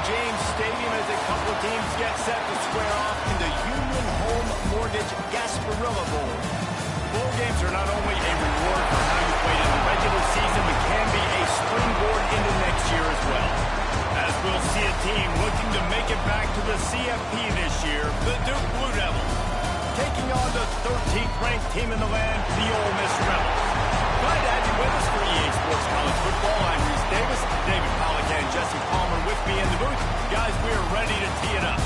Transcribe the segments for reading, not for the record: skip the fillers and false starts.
James Stadium as a couple of teams get set to square off in the Union Home Mortgage Gasparilla Bowl. Bowl games are not only a reward for how you played in the regular season, but can be a springboard into next year as well. As we'll see a team looking to make it back to the CFP this year, the Duke Blue Devils, taking on the 13th ranked team in the land, the Ole Miss Rebels. Glad to have you with us for EA Sports College Football. I'm Reese Davis, David Pollack and Jesse Palmer with me in the booth. Guys, we are ready to tee it up.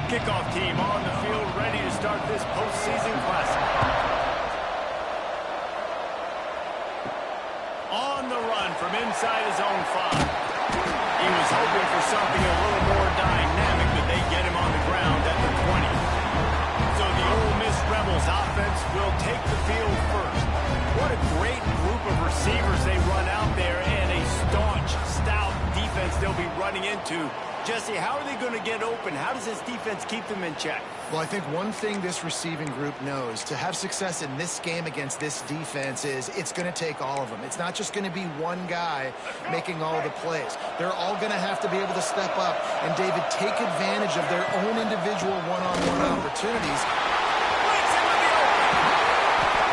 Kickoff team on the field, ready to start this postseason classic. On the run from inside his own 5. He was hoping for something a little more dynamic, but they get him on the ground at the 20. So the Ole Miss Rebels offense will take the field first. What a great group of receivers they run out there, and a staunch, stout defense they'll be running into. Jesse, how are they going to get open? How does this defense keep them in check? Well, I think one thing this receiving group knows to have success in this game against this defense is it's going to take all of them. It's not just going to be one guy making all the plays. They're all going to have to be able to step up and, David, take advantage of their own individual one-on-one opportunities.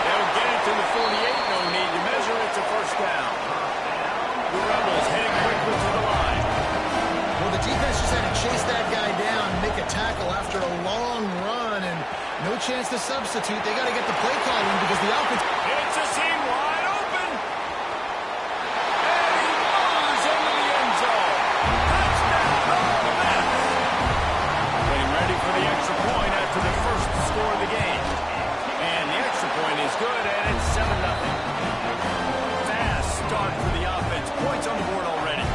They'll get it to the 48. No need to measure. It's a first down. The Rebels heading quickly to the line. Well, the defense just had to chase that guy down and make a tackle after a long run, and no chance to substitute. They got to get the play call in because the offense... It's a seam wide open. And he goes into the end zone. Touchdown, Ole Miss. Getting ready for the extra point after the first score of the game. And the extra point is good, and it's 7-0. Fast start for the offense. Points on the board already.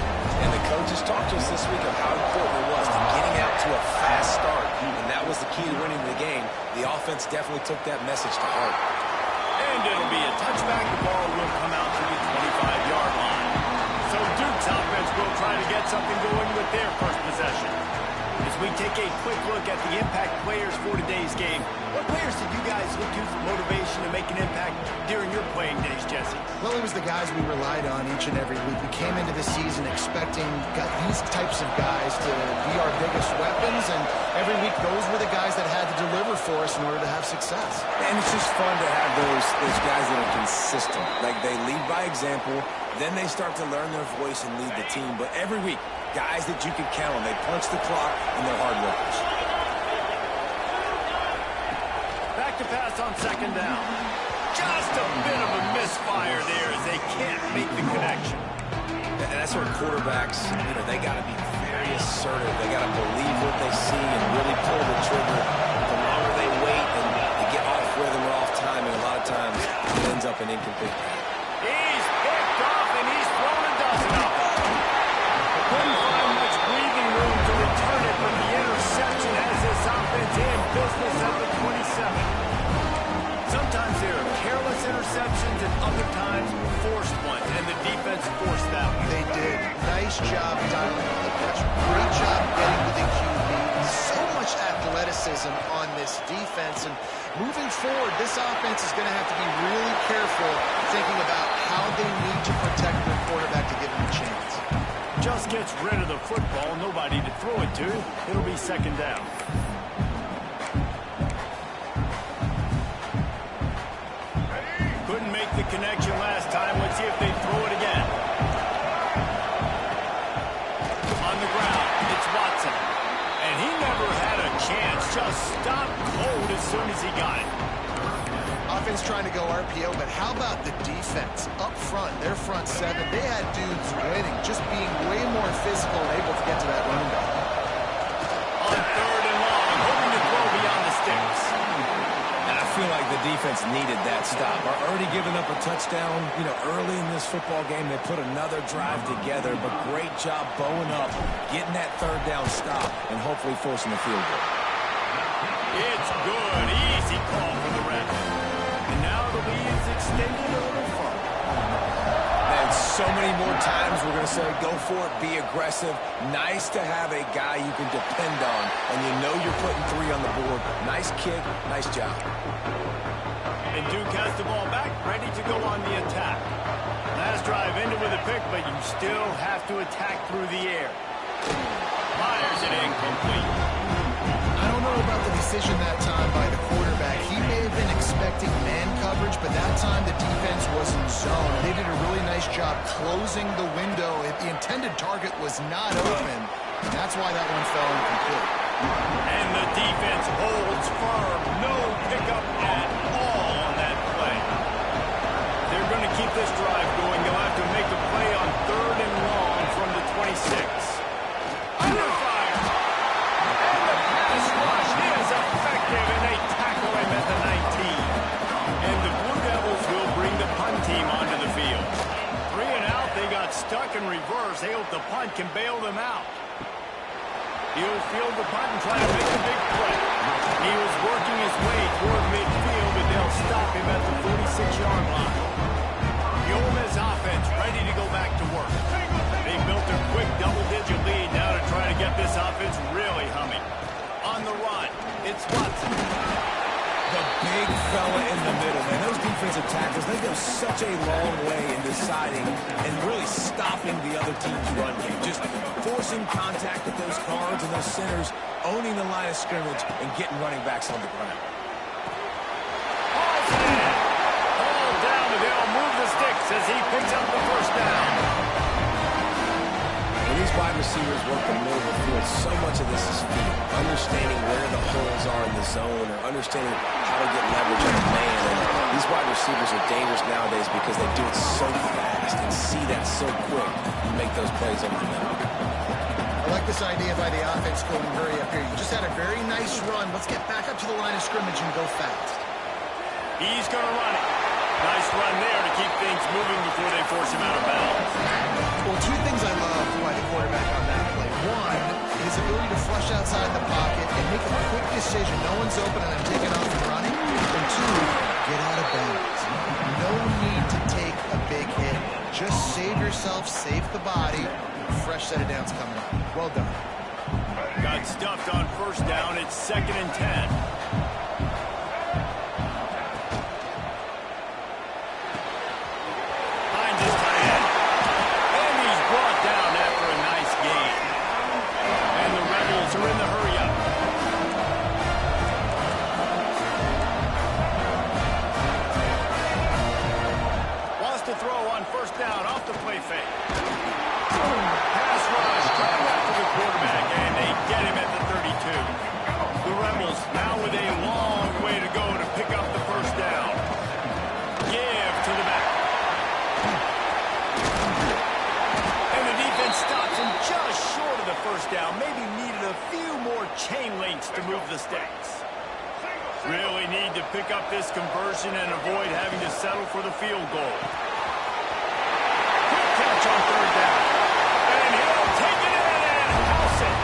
And the coaches talked to us this week of how important it was to getting out to a fast start. And that was the key to winning the game. The offense definitely took that message to heart. And it'll be a touchback. The ball will come out to the 25-yard line. So Duke's offense will try to get something going with their first possession. As we take a quick look at the impact players for today's game, what players did you guys look to for motivation to make an impact during your playing days, Jesse? Well, it was the guys we relied on each and every week. We came into the season expecting these types of guys to be our biggest weapons, and every week those were the guys that had to deliver for us in order to have success. And it's just fun to have those guys that are consistent. Like, they lead by example, then they start to learn their voice and lead the team. But every week, guys that you can count on. They punch the clock, and they're hard workers. Back to pass on second down. Just a bit of a misfire there as they can't make the connection. And that's where quarterbacks, they got to be very assertive. They got to believe what they see and really pull the trigger. The longer they wait and they get off rhythm or off timing, a lot of times it ends up an incomplete pass. He's picked off, and he's thrown a dozen of them. Couldn't find much breathing room to return it, but the interception has this offense in business at the 27. Sometimes there are careless interceptions, and other times forced ones, and the defense forced that one. They did. Nice job dialing up the pressure. Great job getting to the QB. So much athleticism on this defense, and moving forward, this offense is going to have to be really careful thinking about how they need to protect their quarterback to give him a chance. Just gets rid of the football, nobody to throw it to. It'll be second down. Couldn't make the connection last time. Let's see if they throw it again. On the ground, it's Watson. And he never had a chance. Just stopped cold as soon as he got it. Offense trying to go RPO, but how about the defense? Up front, their front seven, they had dudes winning, just being way more physical and able to get to that running back. On third and long, hoping to throw beyond the sticks. And I feel like the defense needed that stop. Are already giving up a touchdown, early in this football game. They put another drive together, but great job bowing up, getting that third down stop, and hopefully forcing the field goal. It's good. Easy call for the ref. And now the lead is extended a little further. And so So many more times we're going to say, go for it, be aggressive. Nice to have a guy you can depend on, and you know you're putting 3 on the board. Nice kick, nice job. And Duke has the ball back, ready to go on the attack. Last drive ended with a pick, but you still have to attack through the air. Fires it incomplete. I don't know about the decision that time by the quarterback. He may have been expecting man coverage, but that time the defense was in zone. They did a really nice job closing the window. The intended target was not open, and that's why that one fell incomplete. And the defense holds firm. No pickup at all on that play. They're going to keep this drive going. They'll have to make a play on 3rd and long from the 26. Under fire. And the pass rush is effective, and they tackle him at the 19. And the Blue Devils will bring the punt team onto the field. 3 and out. They got stuck in reverse. They hope the punt can bail them out. He'll field the punt and try to make a big play. He was working his way toward midfield, but they'll stop him at the 46-yard line. The Ole Miss offense ready to go back to work. They built a quick double-digit lead now to try to get this offense really humming. On the run, it's Watson. The big fella in the middle, man. Those defensive tackles, they go such a long way in deciding and really stopping the other team's run game. Just forcing contact with those guards and those centers, owning the line of scrimmage, and getting running backs on the ground. Ball down, and they'll move the sticks as he picks up the first down. When these wide receivers work the middle of the field, so much of this is feel. Understanding where the holes are in the zone or understanding how to get leverage on a man. And these wide receivers are dangerous nowadays because they do it so fast and see that so quick and make those plays over the middle. I like this idea by the offense going hurry up here. You just had a very nice run. Let's get back up to the line of scrimmage and go fast. He's going to run it. Nice run there to keep things moving before they force him out of bounds. Well, 2 things I loved by the quarterback on that play. 1, his ability to flush outside the pocket and make a quick decision. No one's open and I'm taking off and running. And 2, get out of bounds. No need to take a big hit. Just save yourself, save the body. Fresh set of downs coming up. Well done. Got stuffed on first down. It's 2nd and 10. To move the stakes. Really need to pick up this conversion and avoid having to settle for the field goal. Quick catch on 3rd down. And he'll take it in and house it.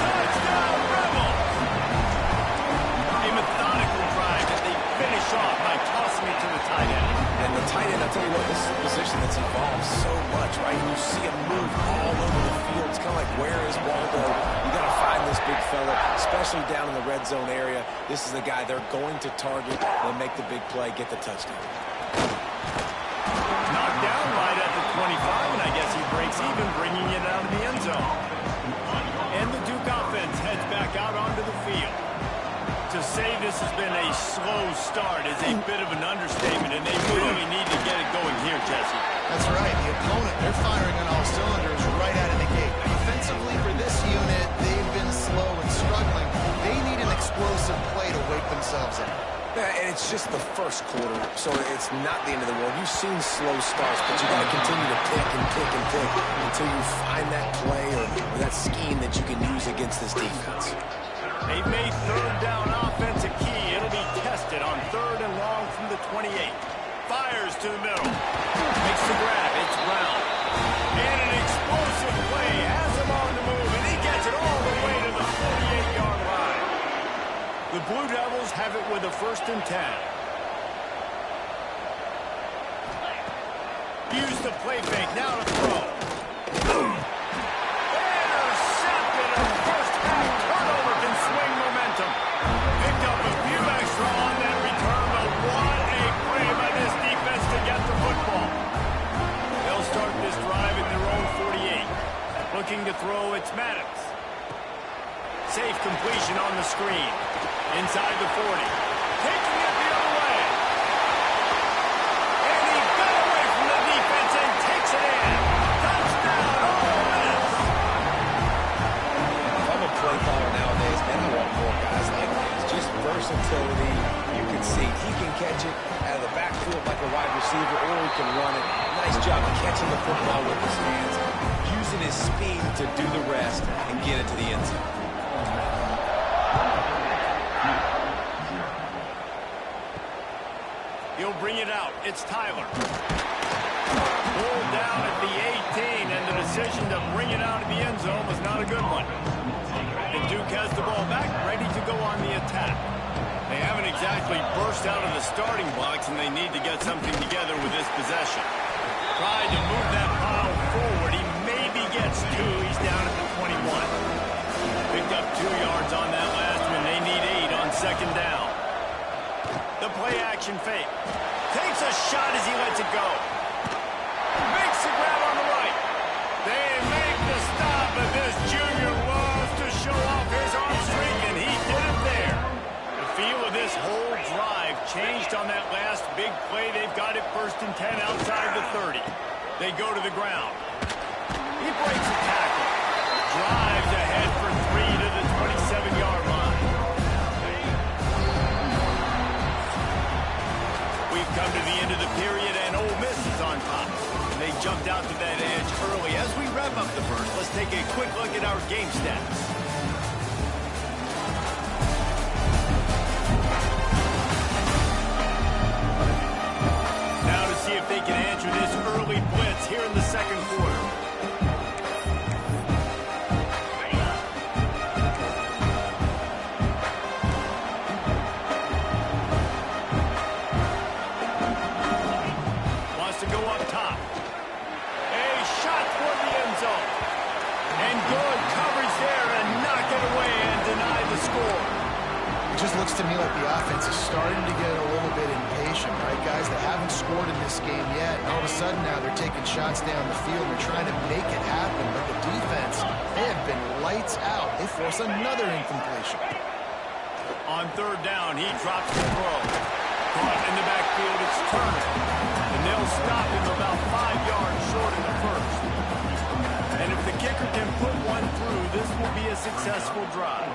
Touchdown, Rebels. A methodical drive that they finish off by tossing it to the tight end. And the tight end, I'll tell you what, this is a position that's evolved so much, right? You see him move all over the field. It's kind of like, where is Waldo? You got to find this big fella, especially down in the red zone area. This is the guy they're going to target and make the big play, get the touchdown. Knocked down right at the 25, and I guess he breaks even, bringing it out of the end zone. And the Duke offense heads back out onto the field. To say this has been a slow start is a bit of an understatement, and they really need to get it going here, Jesse. That's right. The opponent, they're firing on all cylinders right out of the gate. Offensively, for this unit, they've been slow and struggling. They need an explosive play to wake themselves up. Yeah, and it's just the first quarter, so it's not the end of the world. You've seen slow starts, but you got to continue to pick and pick and pick until you find that play or that scheme that you can use against this defense. They've made 3rd down offense a key. It'll be tested on 3rd and long from the 28. Fires to the middle. Makes the grab. It's Brown. And an explosive play. Has him on the move, and he gets it all the way to the 48-yard line. The Blue Devils have it with a 1st and 10. used the play fake. Now to throw. Intercepted. A first half turnover can swing momentum. Picked up a few extra on that return, but what a play by this defense to get the football. They'll start this drive at their own 48. Looking to throw, it's Maddox. Safe completion on the screen. Inside the 40. Taking it the other way. And he got away from the defense and takes it in. Touchdown, Ole Miss. If I'm a play caller nowadays, man, I want more guys like this. Just versatility. You can see he can catch it out of the backfield like a wide receiver, or he can run it. Nice job of catching the football with his hands, using his speed to do the rest and get it to the end zone. He'll bring it out. It's Tyler. Pulled down at the 18, and the decision to bring it out of the end zone was not a good one. And Duke has the ball back, ready to go on the attack. They haven't exactly burst out of the starting blocks, and they need to get something together with this possession. Tried to move that pile forward. He maybe gets two. He's down at the 21. Picked up 2 yards on that last one. They need 8 on second down. The play-action fake. Takes a shot as he lets it go. Makes the grab on the right. They make the stop, but this junior loves to show off his arm strength, and he did it there. The feel of this whole drive changed on that last big play. They've got it 1st and 10 outside the 30. They go to the ground. He breaks a tackle. Drives ahead for 3 to the 27-yard line. We've come to the end of the period, and Ole Miss is on top. They jumped out to that edge early. As we wrap up the first, let's take a quick look at our game stats. Now to see if they can answer this early blitz here in the second quarter. Wants to go up top. A shot toward the end zone. And good coverage there and knock it away and deny the score. It just looks to me like the offense is starting to get a little bit impatient, right, guys? They haven't scored in this game yet, and all of a sudden now they're taking shots down the field. They're trying to make it happen, but the defense, they have been lights out. They force another incompletion. On third down, he drops the throw. Caught in the backfield, it's Turner. And they'll stop him about 5 yards short in the first. And if the kicker can put one through, this will be a successful drive.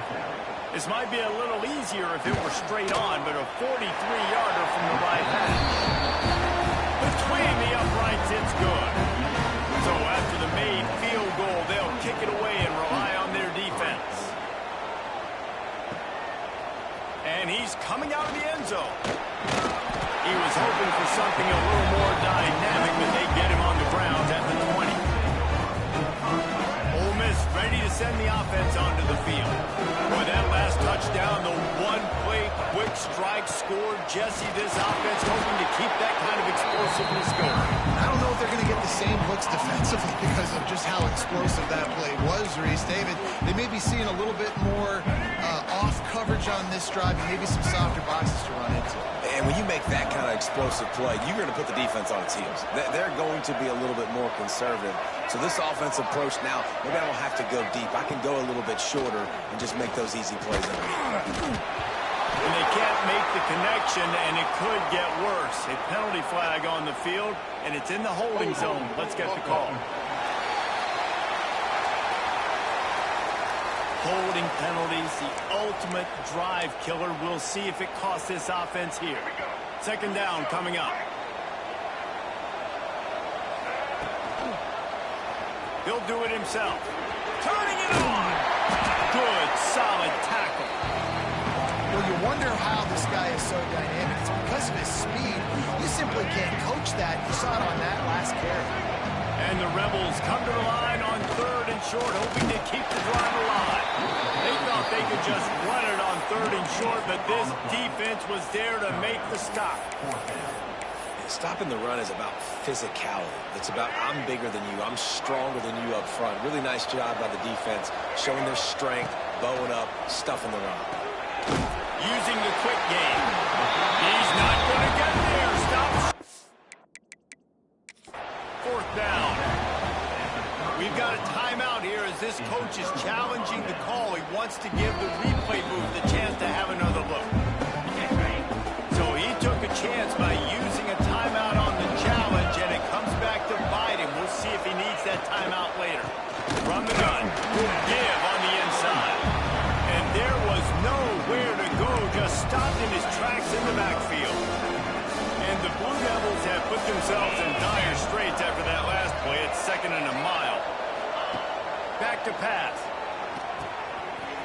This might be a little easier if it were straight on, but a 43-yarder from the right half. Between the uprights, it's good. So after the made field goal, they'll kick it away and rely on their defense. And he's coming out of the end zone. He was hoping for something a little more dynamic, but they get him on the ground at the 20. Ole Miss ready to send the offense onto the field. Boy, that last touchdown, the one-play quick strike scored. Jesse, this offense hoping to keep that kind of explosiveness going. I don't know if they're going to get the same looks defensively because of just how explosive that play was, Reese. David, they may be seeing a little bit more off coverage on this drive and maybe some softer boxes to run into. And when you make that kind of explosive play, you're going to put the defense on its heels. They're going to be a little bit more conservative. So this offensive approach now, maybe I don't have to go deep. I can go a little bit shorter and just make those easy plays underneath. And they can't make the connection, and it could get worse. A penalty flag on the field, and it's in the holding zone. Let's get the call. Holding penalties, the ultimate drive killer. We'll see if it costs this offense here. Second down coming up. He'll do it himself. Turning it on. Good, solid tackle. Well, you wonder how this guy is so dynamic. It's because of his speed. You simply can't coach that. You saw it on that last carry. And the Rebels come to the line on third and short, hoping to keep the drive alive. They thought they could just run it on third and short, but this defense was there to make the stop. Stopping the run is about physicality. It's about I'm bigger than you, I'm stronger than you up front. Really nice job by the defense, showing their strength, bowing up, stuffing the run. Using the quick game. He's not going to get there. Stop. Fourth down. We've got a timeout here as this coach is challenging the call. He wants to give the replay booth the chance to have another look. So he took a chance by using a timeout on the challenge, and it comes back to bite him. We'll see if he needs that timeout later. From the gun, give on the inside. And there was nowhere to go, just stopped in his tracks in the backfield. And the Blue Devils have put themselves in dire straits after that last play. It's 2nd and a mile. Back to pass.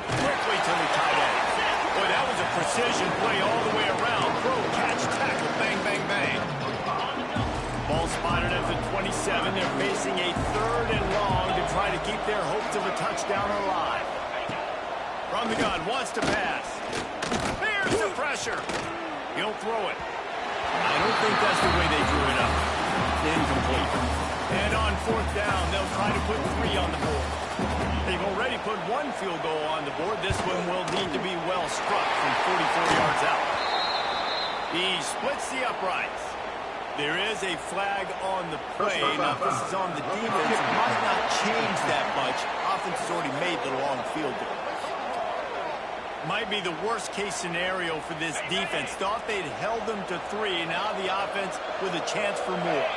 Quickly to the tight end. Boy, that was a precision play all the way around. Throw, catch, tackle, bang, bang, bang. Ball spotted at the 27. They're facing a 3rd and long to try to keep their hopes of a touchdown alive. From the gun, wants to pass. There's the pressure. He'll throw it. I don't think that's the way they drew it up. Incomplete. And on 4th down, they'll try to put 3 on the board. They've already put 1 field goal on the board. This one will need to be well struck from 44 yards out. He splits the uprights. There is a flag on the play. Now, if this is on the defense, it might not change that much. Offense has already made the long field goal. Might be the worst-case scenario for this defense. Thought they'd held them to 3. Now the offense with a chance for more.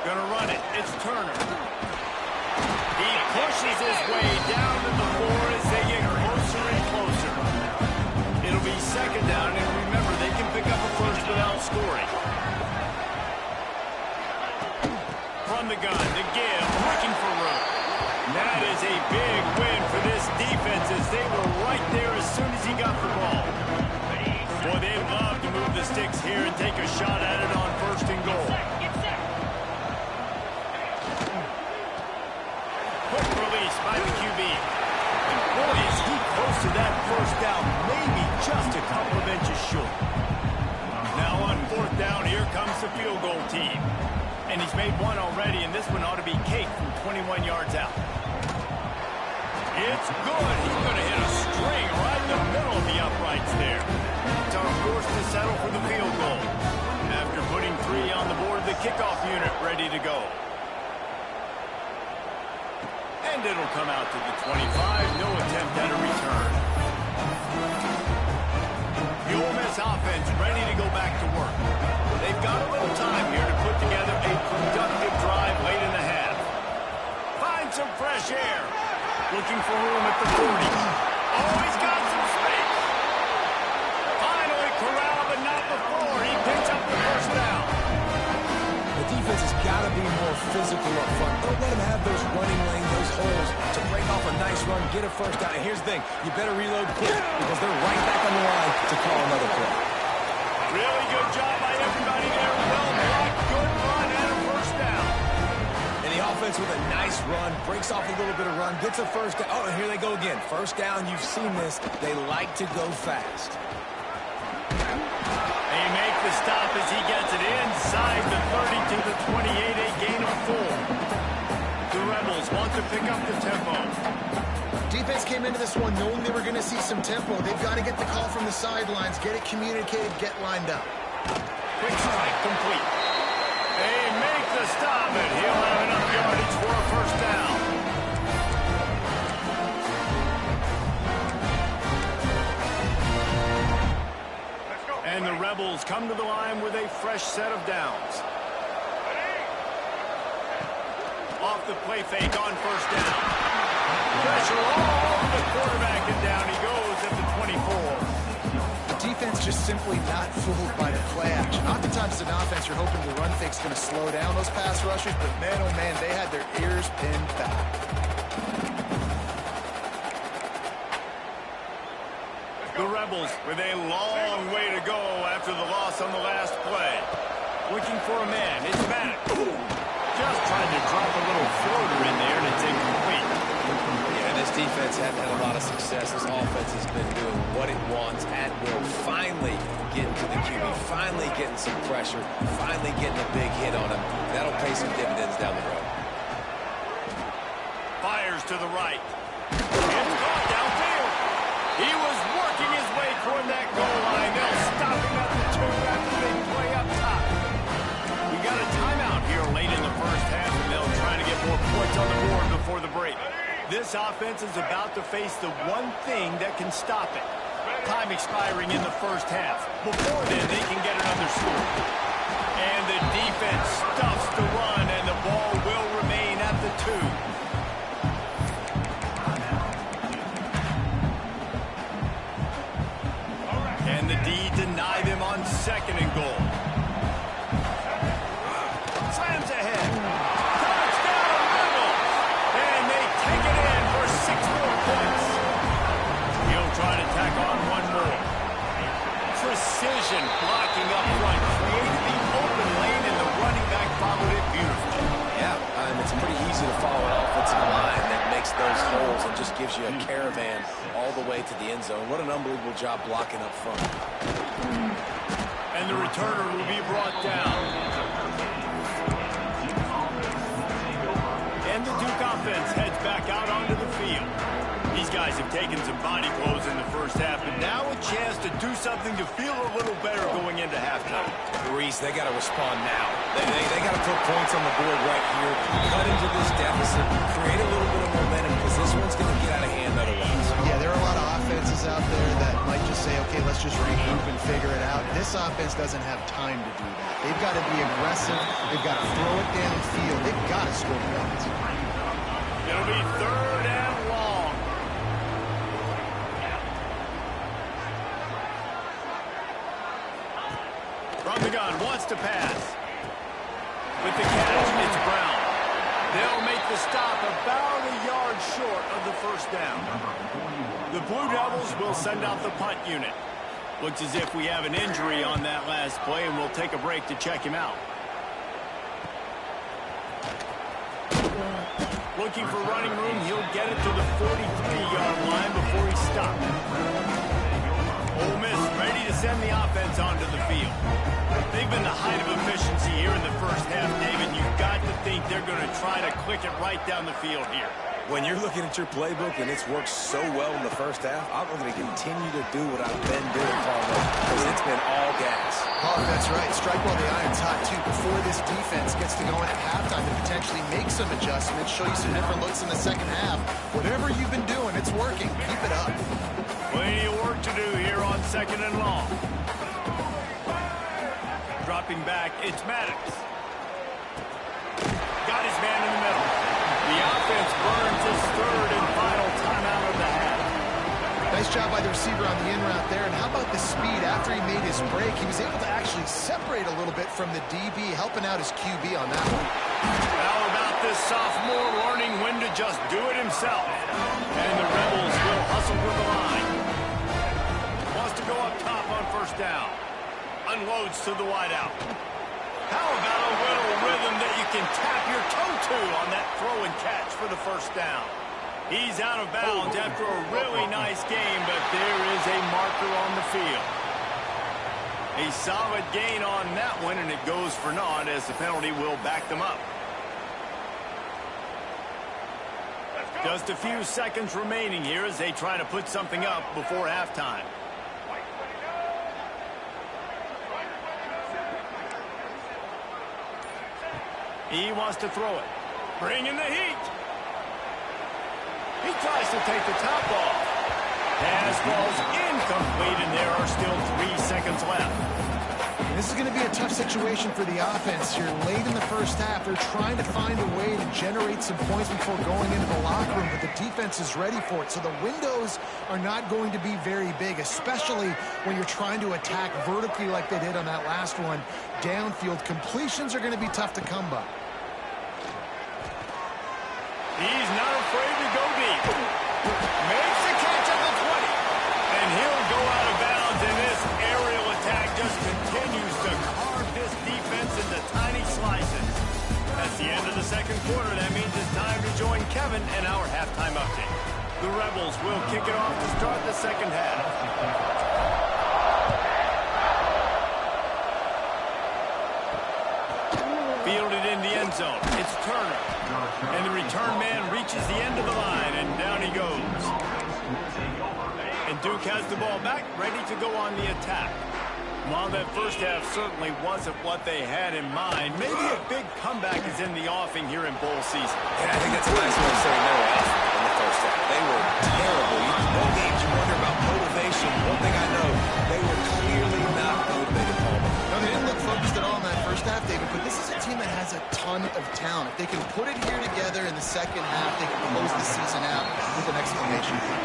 Gonna run it. It's Turner. He pushes his way down to the 4 as they get closer and closer. It'll be 2nd down, and remember, they can pick up a first without scoring. From the gun, the give, looking for room. That is a big win for this defense as they were right there as soon as he got the ball. Boy, they love to move the sticks here and take a shot at it on 1st and goal. Quick release by the QB. And boy, is he close to that 1st down, maybe just a couple of inches short. Now on 4th down, here comes the field goal team. And he's made 1 already, and this one ought to be cake from 21 yards out. It's good. He's going to hit a string right in the middle of the uprights there. So forced to settle for the field goal. After putting 3 on the board, the kickoff unit ready to go. And it'll come out to the 25. No attempt at a return. The Ole Miss offense ready to go back to work. They've got a little time here to put together a productive drive late in the half. Find some fresh air. Looking for room at the 40. Oh, he's got some space. Finally corralled, but not before. He picks up the 1st down. The defense has got to be more physical up front. Don't let them have those running lanes, those holes to break off a nice run, get a 1st down. And here's the thing, you better reload quick because they're right back on the line to call another play. Really good job by everybody there. Well blocked, good run, and a 1st down. And the offense with a nice run, breaks off a little bit of run, gets a 1st down. Oh, and here they go again. 1st down, you've seen this. They like to go fast. They make the stop as he gets it inside the 30 to the 28, a gain of 4. The Rebels want to pick up the tempo. Defense came into this one knowing they were going to see some tempo. They've got to get the call from the sidelines, get it communicated, get lined up. Quick strike complete. They make the stop, and he'll have enough yardage for a 1st down. And the Rebels come to the line with a fresh set of downs. Off the play fake on 1st down. Pressure all over the quarterback, and down he goes at the 24. The defense just simply not fooled by the play action. Oftentimes, as an offense, you're hoping the run fake's going to slow down those pass rushers, but man, oh man, they had their ears pinned back. The Rebels with a long way to go after the loss on the last play. Looking for a man. It's Maddox. Just tried to drop a little floater in there, and it's incomplete. Yeah, this defense hasn't had a lot of success. This offense has been doing what it wants at will. Finally getting to the QB, finally getting some pressure, finally getting a big hit on him. That'll pay some dividends down the road. Fires to the right. It's caught downfield. He was working his way toward that goal line. They'll stop him at the 2 after the big play up top. We got a timeout here late in the first half, and they'll try to get more points on the board before the break. This offense is about to face the one thing that can stop it. Time expiring in the first half. Before then, they can get another score. And the defense stuffs the run, and the ball will remain at the 2. And the D deny them on 2nd and goal. Slams ahead. Touchdown, Rebels! And they take it in for 6 more points. He'll try to tack on one more. Precision blocking up front. Created the open lane, and the running back followed it beautifully. Yeah, it's pretty easy to follow an offensive line that makes those holes and just gives you a caravan all the way to the end zone. What an unbelievable job blocking up front. And the returner will be brought down. And the Duke offense heads back out onto the field. These guys have taken some body blows in the first half, but now a chance to do something to feel a little better going into halftime. Reese, they got to respond now. They got to put points on the board right here, cut into this deficit, create a little bit of momentum, because this one's going to get out of hand otherwise. Yeah, there are a lot of offenses out there that might just say, okay, let's just regroup and figure it out. This offense doesn't have time to do that. They've got to be aggressive. They've got to throw it downfield. They've got to score points. It'll be 3rd and long. From the gun, wants to pass. With the catch, it's Brown. They'll make the stop about a yard short of the first down. The Blue Devils will send out the punt unit. Looks as if we have an injury on that last play, and we'll take a break to check him out. Looking for running room, he'll get it to the 43-yard line before he's stopped. Ole Miss ready to send the offense onto the field. They've been the height of efficiency here in the first half, David. You've got to think they're going to try to click it right down the field here. When you're looking at your playbook and it's worked so well in the first half, I'm going to continue to do what I've been doing, Carlo, because it's been all gas. Oh, that's right. Strike while the iron's hot, too, before this defense gets to go in at halftime to potentially make some adjustments, show you some different looks in the second half. Whatever you've been doing, it's working. Keep it up. Plenty of work to do here on 2nd and long. Dropping back, it's Maddox. Got his man in the middle. The offense burns his 3rd and final timeout of the half. Nice job by the receiver on the in route there. And how about the speed after he made his break? He was able to actually separate a little bit from the DB, helping out his QB on that one. How about this sophomore learning when to just do it himself? And the Rebels will hustle for the line. Wants to go up top on 1st down. Unloads to the wideout. How about a little rhythm that you can tap your toe to on that throw and catch for the 1st down? He's out of bounds after a really nice game, but there is a marker on the field. A solid gain on that one, and it goes for naught as the penalty will back them up. Just a few seconds remaining here as they try to put something up before halftime. He wants to throw it. Bring in the heat. He tries to take the top off. Pass falls incomplete, and there are still 3 seconds left. This is going to be a tough situation for the offense here. Late in the first half, they're trying to find a way to generate some points before going into the locker room, but the defense is ready for it. So the windows are not going to be very big, especially when you're trying to attack vertically like they did on that last one. Downfield completions are going to be tough to come by. He's not afraid to go deep. Makes the catch at the 20. And he'll go out of bounds, and this aerial attack just continues to carve this defense into tiny slices. That's the end of the 2nd quarter. That means it's time to join Kevin in our halftime update. The Rebels will kick it off to start the second half. Fielded in the end zone. It's Turner. And the return man reaches the end of the line, and down he goes. And Duke has the ball back, ready to go on the attack. While that first half certainly wasn't what they had in mind, maybe a big comeback is in the offing here in bowl season. Yeah, I think that's a nice way of saying they were awful in the first half. They were terrible. Bowl games, you wonder about motivation. One thing I know, they were clearly not motivated, Paul. No, they didn't look focused at all in that first half, David, but this is a team that has a ton of talent. If they can put it here together in the second half, they can close the season out with an exclamation point.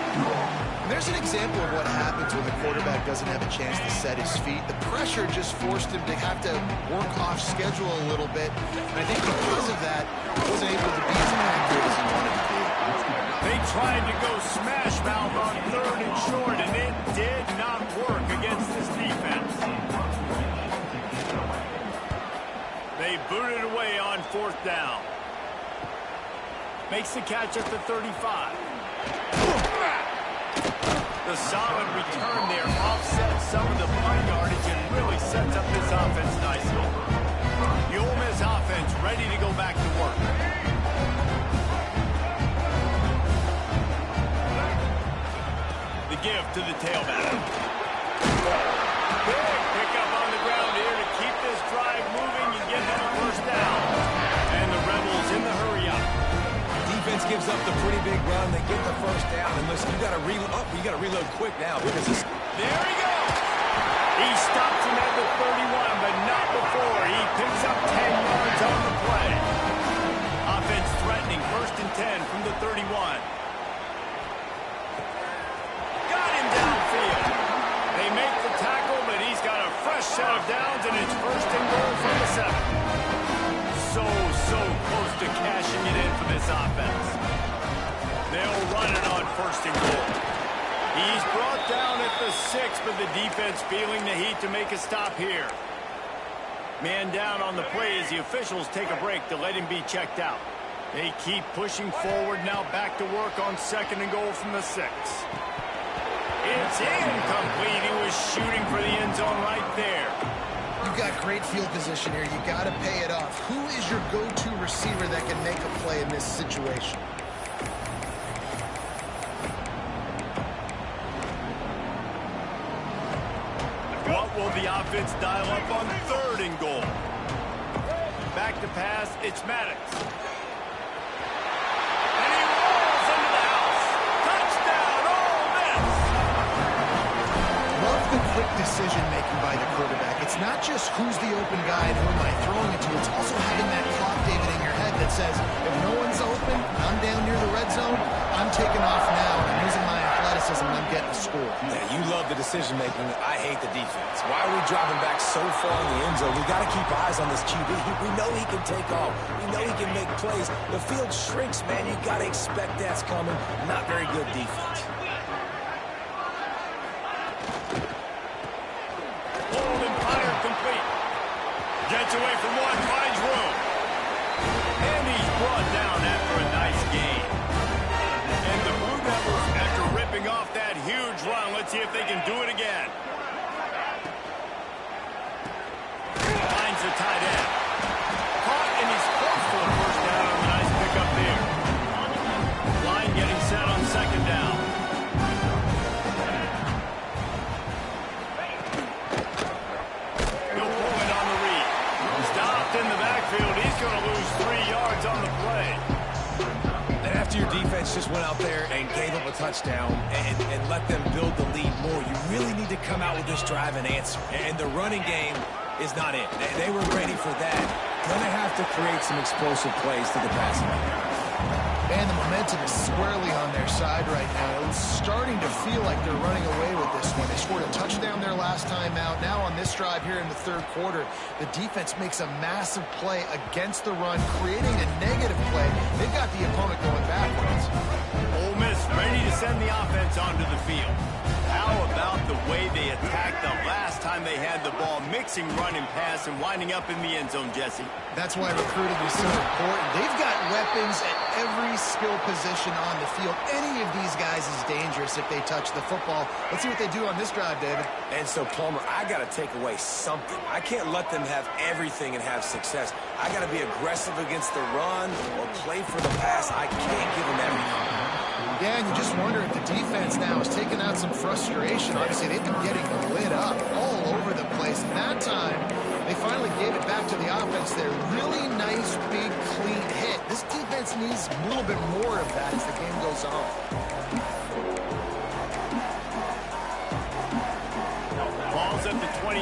There's an example of what happens when the quarterback doesn't have a chance to set his feet. The pressure just forced him to have to work off schedule a little bit. And I think because of that, he wasn't able to be as accurate as he wanted to be. They tried to go smash mouth on 3rd and short, and it did not work against this defense. They booted away on 4th down. Makes the catch at the 35. The solid return there offsets some of the punt yardage and really sets up this offense nicely. The Ole Miss offense ready to go back to work. The give to the tailback. Big pickup on the ground here to keep this drive moving and get them a first down. And the Rebels in the hurry up. Defense gives up the pretty big run. They get the first down, and listen, you got to reload quick now because this. There he goes. He stops him at the 31, but not before. He picks up 10 yards on the play. Offense threatening, 1st and 10 from the 31. Got him downfield. They make the tackle, but he's got a fresh set of downs, and it's 1st and goal from the 7. So close to cashing it in for this offense. They'll run it on 1st and goal. He's brought down at the 6, but the defense feeling the heat to make a stop here. Man down on the play as the officials take a break to let him be checked out. They keep pushing forward, now back to work on 2nd and goal from the 6. It's incomplete. He was shooting for the end zone right there. You've got great field position here. You got to pay it off. Who is your go-to receiver that can make a play in this situation? What will the offense dial up on 3rd and goal? Back to pass, it's Maddox. And he rolls into the house. Touchdown, Ole Miss! Love the quick decision-making by the quarterback. It's not just who's the open guy and who am I throwing it to. It's also having that clock, David, in your head that says, if no one's open, I'm down near the red zone, I'm taking off now, and I'm using my athleticism, and I'm getting a score. Yeah, you love the decision-making. I hate the defense. Why are we dropping back so far in the end zone? We got to keep eyes on this QB. We know he can take off. We know he can make plays. The field shrinks, man. You got to expect that's coming. Not very good defense. Holding fire complete. Gets away from one, finds room. And he's brought down after a nice gain. And the Blue Devils, after ripping off that huge run, let's see if they can do it again. Finds the tight end. Caught, and he's close to a first down on the nice pickup there. Line getting set on 2nd down. He'll pull it on the read. Stopped in the backfield. He's going to lose 3 yards on the play. And after your defense just went out there and gave up a touchdown and let them build the lead more, you really need to come out with this drive and answer. And the running game is not it. They were ready for that. Going to have to create some explosive plays to the passing game. Man, the momentum is squarely on their side right now. It's starting to feel like they're running away with this one. They scored a touchdown their last time out. Now on this drive here in the 3rd quarter, the defense makes a massive play against the run, creating a negative play. They've got the opponent going backwards. Ole Miss ready to send the offense onto the field. Out How about the way they attacked the last time they had the ball, mixing run and pass and winding up in the end zone, Jesse? That's why recruiting is so important. They've got weapons at every skill position on the field. Any of these guys is dangerous if they touch the football. Let's see what they do on this drive, David. And so, Palmer, I got to take away something. I can't let them have everything and have success. I got to be aggressive against the run or play for the pass. I can't give them everything. Yeah, and you just wonder if the defense now is taking out some frustration. Obviously, they've been getting lit up all over the place. And that time, they finally gave it back to the offense there. Really nice, big, clean hit. This defense needs a little bit more of that as the game goes on. Ball's at the 29.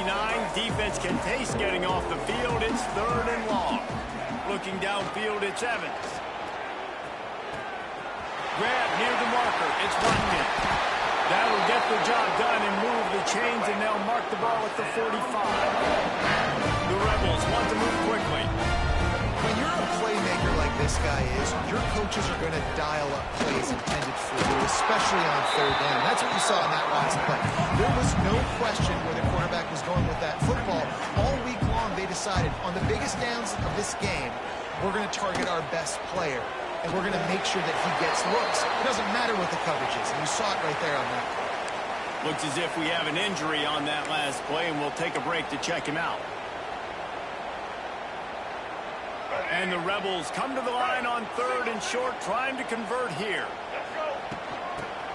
Defense can taste getting off the field. It's 3rd and long. Looking downfield, it's Evans. Grab near the marker. It's Washington. That'll get the job done and move the chains, and they'll mark the ball at the 45. The Rebels want to move quickly. When you're a playmaker like this guy is, your coaches are going to dial up plays intended for you, especially on 3rd down. That's what you saw in that last play. There was no question where the quarterback was going with that football. All week long, they decided on the biggest downs of this game, we're going to target our best player. And we're going to make sure that he gets looks. It doesn't matter what the coverage is. And you saw it right there on that play. Looks as if we have an injury on that last play, and we'll take a break to check him out. And the Rebels come to the line on 3rd and short, trying to convert here.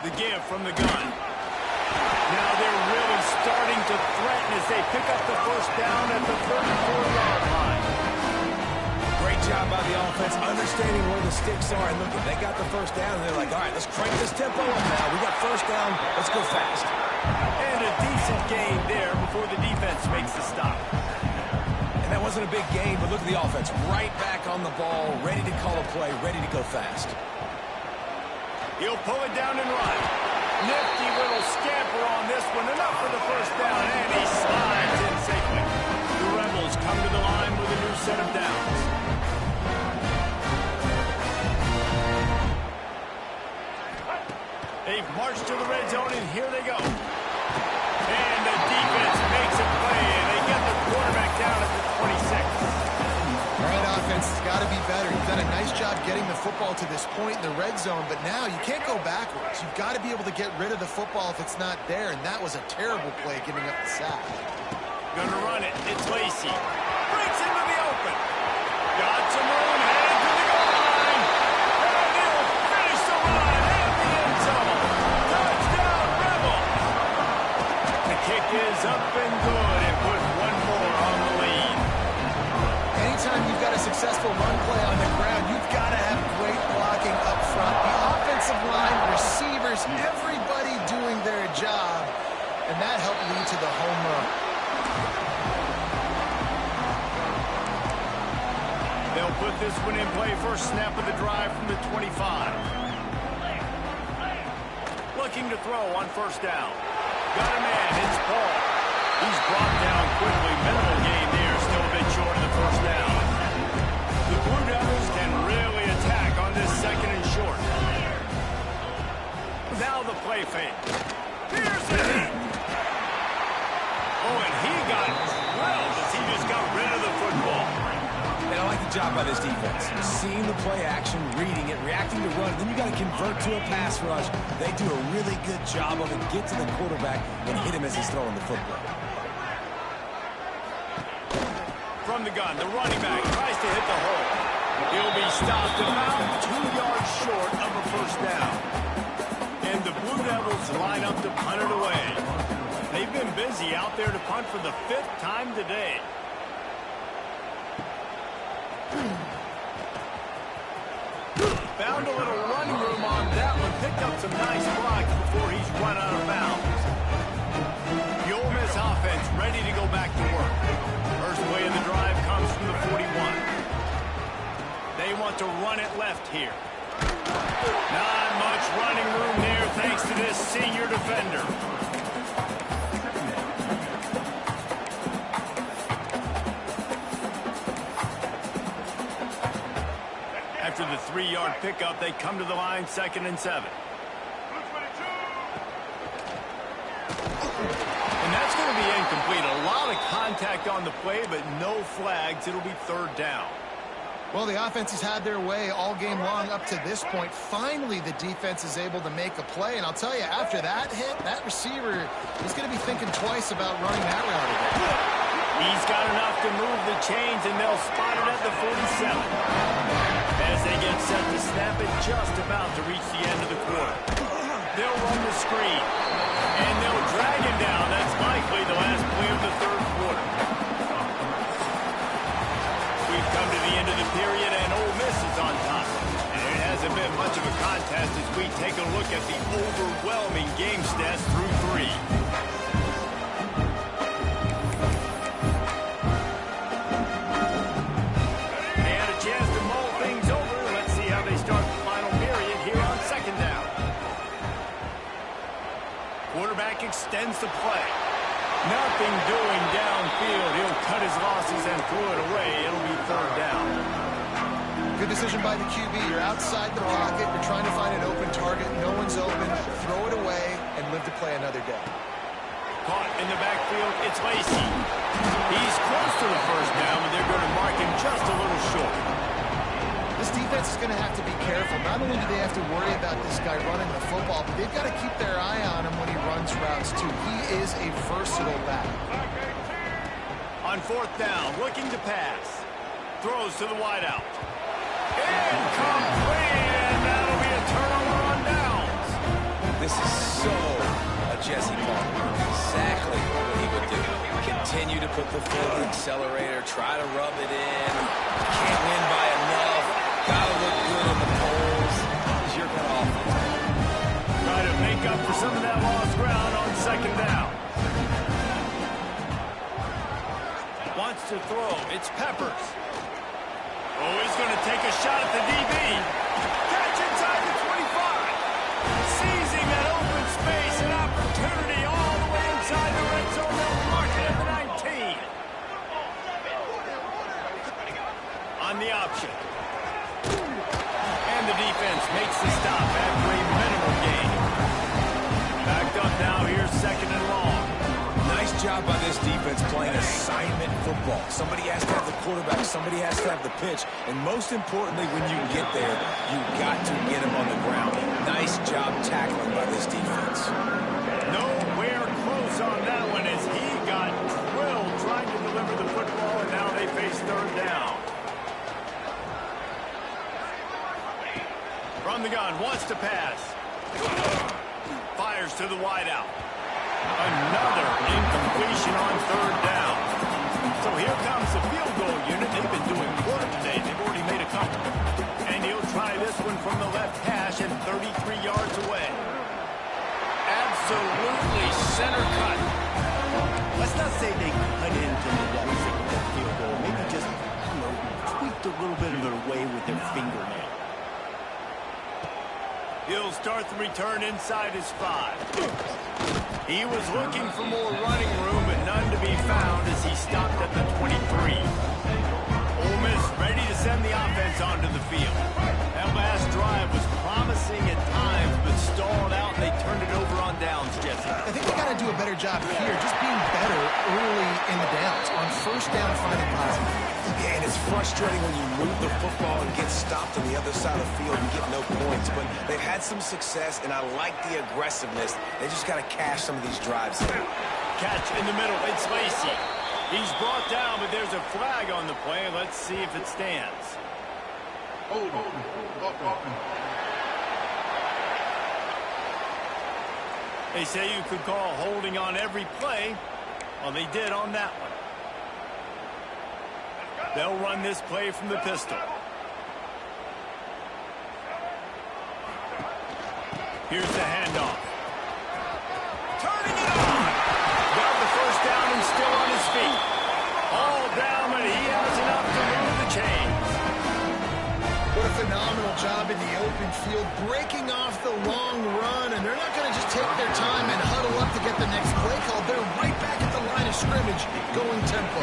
The give from the gun. Now they're really starting to threaten as they pick up the first down at the 34-yard line. Great job by the offense, understanding where the sticks are. And look, they got the first down, and they're like, all right, let's crank this tempo up now. We got first down. Let's go fast. And a decent gain there before the defense makes the stop. And that wasn't a big gain, but look at the offense. Right back on the ball, ready to call a play, ready to go fast. He'll pull it down and run. Nifty little scamper on this one. Enough for the first down, and he slides in safely. The Rebels come to the line with a new set of downs. They've marched to the red zone, and here they go. And the defense makes a play, and they get the quarterback down at the 26. All right, offense has got to be better. You've done a nice job getting the football to this point in the red zone, but now you can't go backwards. You've got to be able to get rid of the football if it's not there, and that was a terrible play giving up the sack. Gonna run it. It's Lacey. Breaks into the open. Got some room, headed to the goal line. And he'll finish the run and the end zone. Touchdown, Rebel. The kick is up and good, and put one more on the lead. Anytime you've got a successful run play on the ground, you've got to have great blocking up front. The offensive line, receivers, everybody doing their job, and that helped lead to the home run. They'll put this one in play. First snap of the drive from the 25. Looking to throw on first down. Got a man. It's Paul. He's brought down quickly. Minimal gain there. Still a bit short of the first down. The Blue Devils can really attack on this 2nd and short. Now the play fake. Here's it. Oh, and he got drilled as he just got rid of the football. And I like the job by this defense. Seeing the play action, reading it, reacting to run, then you got to convert to a pass rush. They do a really good job of it. Get to the quarterback and hit him as he's throwing the football. From the gun, the running back tries to hit the hole. He'll be stopped about 2 yards short of a first down. And the Blue Devils line up to punt it away. They've been busy out there to punt for the 5th time today. Found a little running room on that one. Picked up some nice blocks before he's run out of bounds. The Ole Miss offense ready to go back to work. First play of the drive comes from the 41. They want to run it left here. Not much running room there thanks to this senior defender. After the 3-yard pickup, they come to the line 2nd and 7. contact on the play, but no flags. It'll be third down. Well, the offense has had their way all game long up to this point. Finally, the defense is able to make a play. And I'll tell you, after that hit, that receiver is going to be thinking twice about running that route again. He's got enough to move the chains, and they'll spot it at the 47. As they get set to snap it, just about to reach the end of the quarter. They'll run the screen, and they'll drag him down. That's likely the last play of the third quarter. We've come to the end of the period, and Ole Miss is on top. And it hasn't been much of a contest as we take a look at the overwhelming game stats through 3. They had a chance to mull things over. Let's see how they start the final period here on second down. Quarterback extends the play. Nothing doing downfield. He'll cut his losses and throw it away. It'll be third down. Good decision by the QB. You're outside the pocket. You're trying to find an open target. No one's open. Throw it away and live to play another day. Caught in the backfield. It's Lacey. He's close to the first down, but they're going to mark him just a little short. This defense is going to have to be careful. Not only do they have to worry about this guy running the football, but they've got to keep their eye on him when he runs routes, too. He is a versatile back. On fourth down, looking to pass. Throws to the wideout. Incomplete, and that'll be a turnover on downs. This is so a Jesse Palmer. Exactly what he would do. Continue to put the foot on the accelerator, try to rub it in. Can't win by enough. Gotta look good in the polls. This is your kind of offense. Try to make up for some of that lost ground on second down. Wants to throw. It's Peppers. Oh, he's going to take a shot at the DB. Catch inside the 25. Seizing that open space, an opportunity all the way inside the red zone. They'll mark it at the 19. On the option. And the defense makes the stop after a minimal gain. Backed up now, here's second and long. Nice job by this defense playing assignment football. Somebody has to have the quarterback, somebody has to have the pitch, and most importantly, when you get there, you got to get him on the ground. Nice job tackling by this defense. Nowhere close on that one as he got drilled trying to deliver the football, and now they face third down. From the gun, wants to pass. Fires to the wideout. Another incompletion on third down. So here comes the field goal unit. They've been doing work today. They've already made a couple. And he'll try this one from the left hash and 33 yards away. Absolutely center cut. Let's not say they cut into the depth with that field goal. Maybe just, tweaked a little bit of it away with their fingernail. He'll start the return inside his 5. He was looking for more running room, but none to be found as he stopped at the 23. Ole Miss ready to send the offense onto the field. That last drive was promising at times, but stalled out, and they turned it over on downs, Jesse. I think they got to do a better job here, just being better early in the downs. On first down, finding positive. Yeah, and it's frustrating when you move the football and get stopped on the other side of the field and get no points. But they've had some success, and I like the aggressiveness. They just got to cash some of these drives in. Catch in the middle. It's Lacey. He's brought down, but there's a flag on the play. Let's see if it stands. They say you could call holding on every play. Well, they did on that one. They'll run this play from the pistol. Here's the handoff. Turning it on. Got the first down and still on his feet. All down, but he has enough to move the chains. What a phenomenal job in the open field, breaking off the long run, and they're not going to just take their time and huddle up to get the next play call. They're right back at the line of scrimmage, going tempo.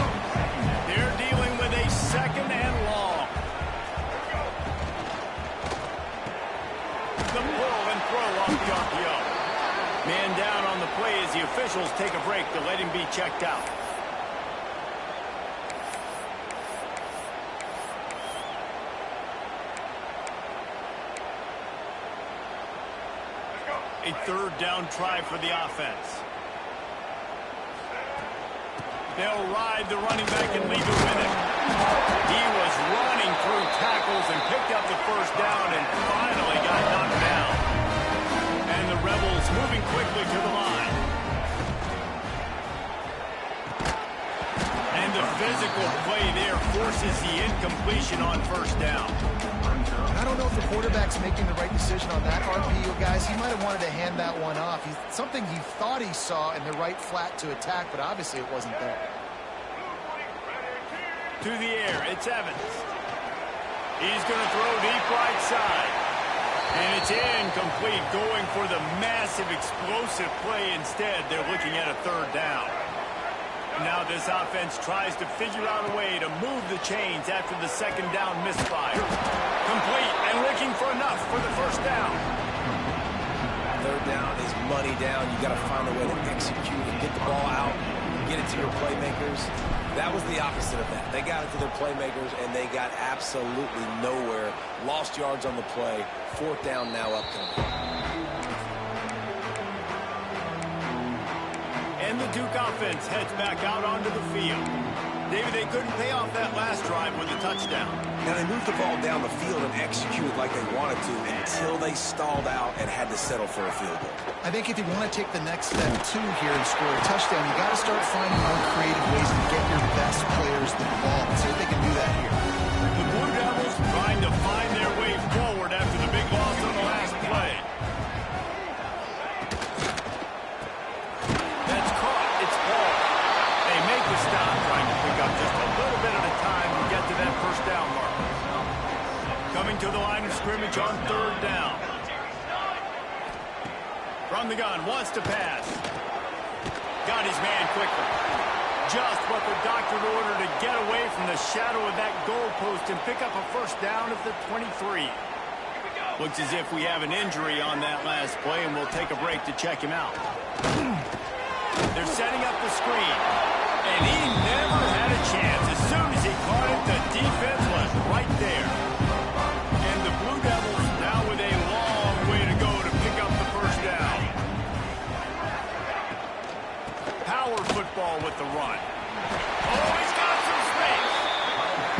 They're dealing with a second and long. The pull and throw off the RPO. Man down on the play as the officials take a break to let him be checked out. A third down try for the offense. They'll ride the running back and leave it with him. He was running through tackles and picked up the first down and finally got knocked down. And the Rebels moving quickly to the line. And the physical play there forces the incompletion on first down. I don't know if the quarterback's making the right decision on that RPO, guys. He might have wanted to hand that one off. Something he thought he saw in the right flat to attack, but obviously it wasn't there. To the air, it's Evans. He's going to throw deep right side. And it's incomplete, going for the massive explosive play instead. They're looking at a third down. Now this offense tries to figure out a way to move the chains after the second down misfire. Complete and looking for enough for the first down. Third down is money down. You got to find a way to execute and get the ball out, get it to your playmakers. That was the opposite of that. They got it to their playmakers, and they got absolutely nowhere. Lost yards on the play. Fourth down now upcoming. And the Duke offense heads back out onto the field. David, they couldn't pay off that last drive with a touchdown. Now, they moved the ball down the field and executed like they wanted to until they stalled out and had to settle for a field goal. I think if you want to take the next step, too, here and score a touchdown, you got to start finding more creative ways to get your best players the ball. Let's see if they can do that here. The Blue Devils trying to find their way forward after the big loss on the last play. That's caught. It's ball. They make the stop, trying to pick up just a little bit at a time to get to that first down mark. Coming to the line of scrimmage on third down. From the gun, wants to pass. Got his man quickly. Just what the doctor ordered to get away from the shadow of that goalpost and pick up a first down at the 23. Looks as if we have an injury on that last play, and we'll take a break to check him out. They're setting up the screen. And he never had a chance. As soon as he caught it, the defense was right there. And the Blue Devils now with a long way to go to pick up the first down. Power football with the run. Oh, he's got some space.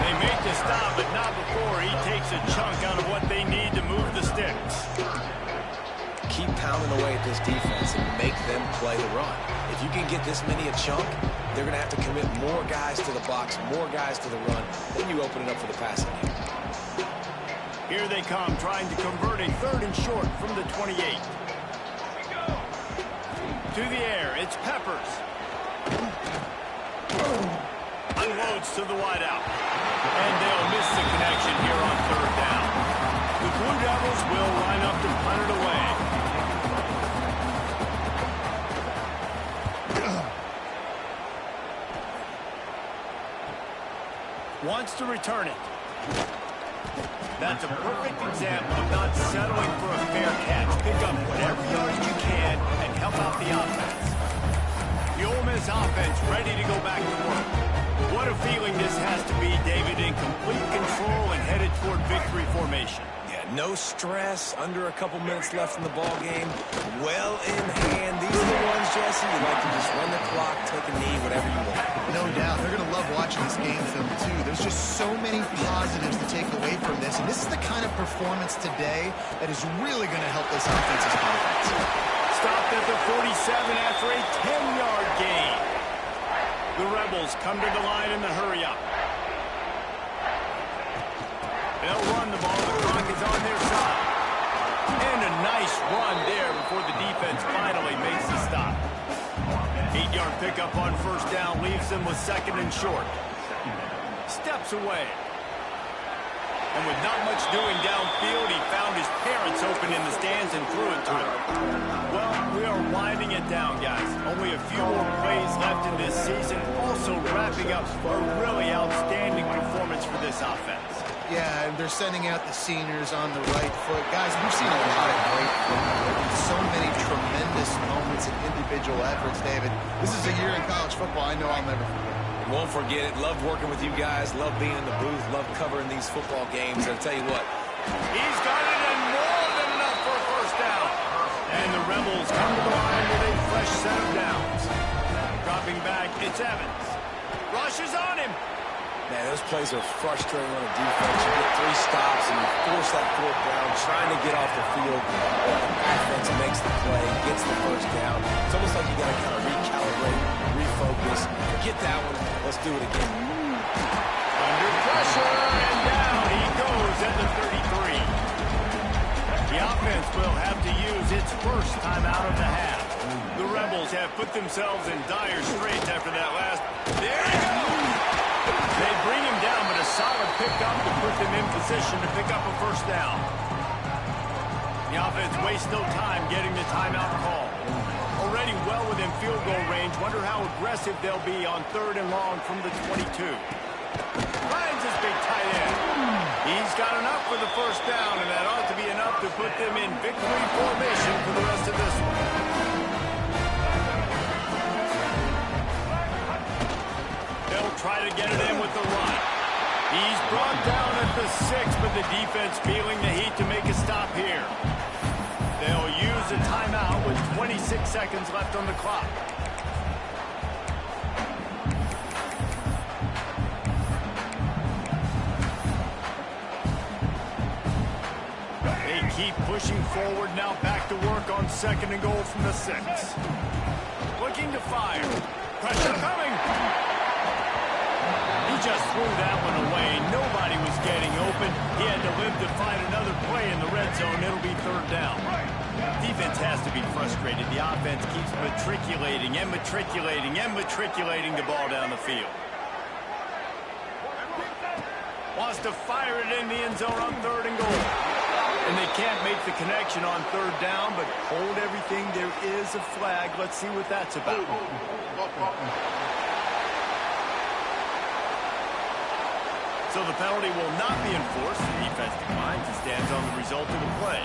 They make the stop, but not before he takes a chunk out of what they need to move the sticks. Keep pounding away at this defense and make them play the run. If you can get this many a chunk, they're going to have to commit more guys to the box, more guys to the run. Then you open it up for the passing game. Here they come, trying to convert a third and short from the 28. To the air, it's Peppers. Unloads to the wideout. And they'll miss the connection here on third down. The Blue Devils will line up to punt it away. Wants to return it. That's a perfect example of not settling for a fair catch. Pick up whatever yards you can and help out the offense. The Ole Miss offense ready to go back to work. What a feeling this has to be, David, in complete control and headed toward victory formation. Yeah, no stress, under a couple minutes left in the ball game. Well in hand. These are the ones, Jesse, you like to just run the clock, take a knee, whatever you want. No doubt. They're going to love watching this game film, too. There's just so many positives to take away from this. And this is the kind of performance today that is really going to help this offense's confidence. Stopped at the 47 after a 10-yard gain. The Rebels come to the line in the hurry-up. They'll run the ball. The clock is on their side. And a nice run there before the defense finally makes the stop. 8-yard pickup on first down leaves them with second and short. Steps away. And with not much doing downfield, he found his parents open in the stands and threw it to him. Well, we are winding it down, guys. Only a few more plays left in this season. Also wrapping up a really outstanding performance for this offense. Yeah, and they're sending out the seniors on the right foot. Guys, we've seen a lot of great football. So many tremendous moments and individual efforts, David. This is a year in college football I know I'll never forget. Won't forget it. Love working with you guys. Love being in the booth. Love covering these football games. I'll tell you what. He's got it and more than enough for a first down. And the Rebels come to the line with a fresh set of downs. Dropping back, it's Evans. Rushes on him. Man, those plays are frustrating on a defense. You get 3 stops and you force that 4th down, trying to get off the field. Offense makes the play, gets the 1st down. It's almost like you got to kind of recalibrate, refocus. Forget that one. Let's do it again. Under pressure, and down he goes at the 33. The offense will have to use its first timeout of the half. The Rebels have put themselves in dire straits after that last. There he goes! They bring him down, but a solid pickup to put them in position to pick up a 1st down. The offense wastes no time getting the timeout call. Already well within field goal range. Wonder how aggressive they'll be on 3rd and long from the 22. Finds his big tight end. He's got enough for the 1st down, and that ought to be enough to put them in victory formation for the rest of this one. They'll try to get it in with the run. He's brought down at the 6, but the defense feeling the heat to make a stop here. They'll use a timeout with 26 seconds left on the clock. They keep pushing forward, now back to work on 2nd and goal from the 6. Looking to fire. Pressure coming. He just threw that one away. Nobody was getting open. He had to live to find another play in the red zone. It'll be 3rd down. Defense has to be frustrated. The offense keeps matriculating and matriculating and matriculating the ball down the field. Wants to fire it in the end zone on 3rd and goal. And they can't make the connection on 3rd down, but hold everything. There is a flag. Let's see what that's about. So the penalty will not be enforced. The defense declines and stands on the result of the play.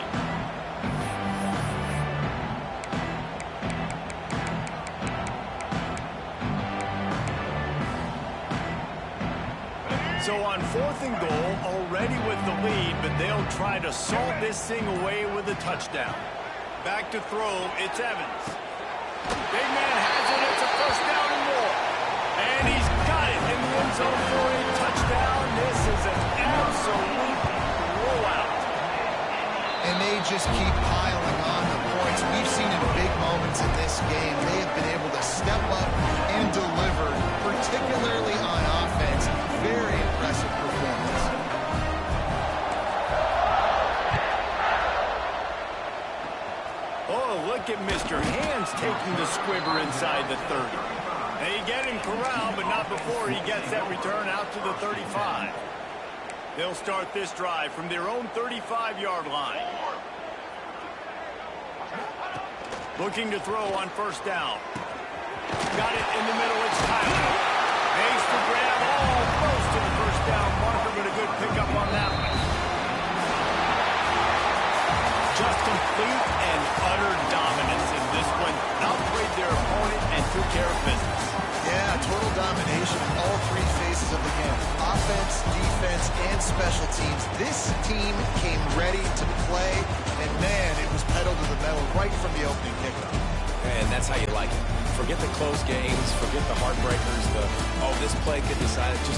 So on 4th and goal, already with the lead, but they'll try to salt this thing away with a touchdown. Back to throw, it's Evans. Big man has it, it's a 1st down and more. And he's got it in the end zone for a touchdown. This is an absolute blowout. And they just keep piling on the points. We've seen in big moments in this game, they have been able to step up and deliver, particularly on offense. Very impressive performance. Oh, look at Mr. Hands taking the squibber inside the 30. They get him corralled, but not before he gets that return out to the 35. They'll start this drive from their own 35-yard line. Looking to throw on 1st down. Got it in the middle, it's Tyler. Makes the grab almost to the 1st down marker, but a good pickup on that one. Just complete and utter dominance in this one. Outplayed their opponent and took care of business. Yeah, total domination in all 3 phases of the game. Offense, defense, and special teams. This team came ready to play, and man, it was pedal to the metal right from the opening kickoff. And that's how you like it. Forget the close games, forget the heartbreakers, this play could decide it. Just